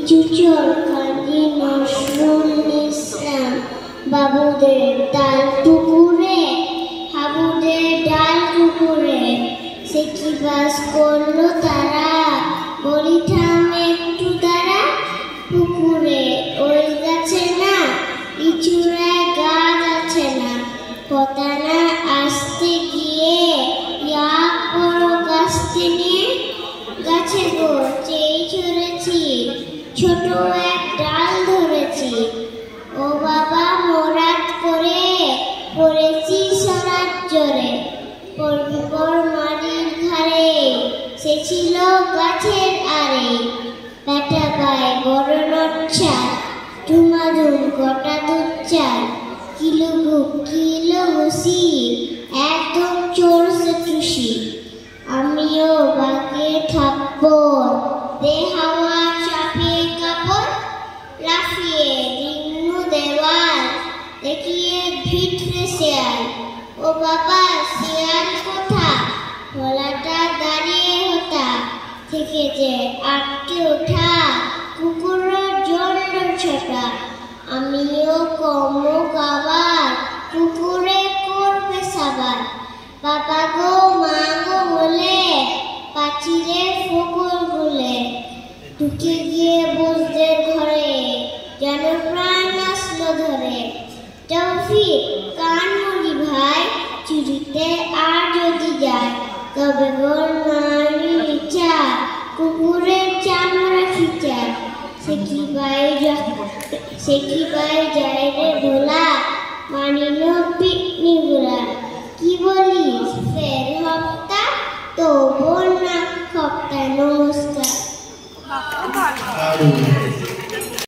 চুচর কাজী নজরুল ইসলাম বাবুদের ডাল পুকুরে হাবুদের ডাল পুকুরে সে কি বাস করলো তারা বলি থাম একটু দাঁড়া পুকুরে ওই গাছে না ইচুড়ায় গাছ আছে না পতানা আসতে গিয়ে এক বড় গাছতে নিয়ে গাছে গো চেয়ে চড়েছি ছোট এক ডাল ধরেছি ও বাবা মোরাদ করে পড়েছি সরাত জোরে পড়বি পর মাটির ঘাড়ে সে ছিল গাছের আড়ে ব্যাটা গায়ে বড় নচ্ছা ধুমাধুম গোটা দুধ চাল কিলো গুপ কিলো বসি একদম চড়ছে টুসি আমিও বাগে থাপ্পড় দে হাওয়া চাপিয়ে কাপড় লাফিয়ে দিনু দেওয়াল দেখিয়ে ভিতরে শেয়াল ও বাবা শেয়াল কোথা গলাটা দাঁড়িয়ে হতা থেকে যে আটকে ওঠা কুকুরের জন্য ছোটা আমিও কমো আবার কুকুরে করবে সাবার বাবা গো মা গো বলে পাচিরে ফকর বলে ঢুকে গিয়ে বসতে ঘরে যেন প্রাণ আসলো ধরে তৌফিক কান মুড়ি ভাই চুরিতে আর যদি যায় তবে গোর মারি ইচ্ছা কুকুরের চামড়া খিচা সে কি বাই যায় রে ভোলা মানিল পিকনি গোলা কি বলিস ফের হপ্তা তো বোন না খপ্তায় নমস্কার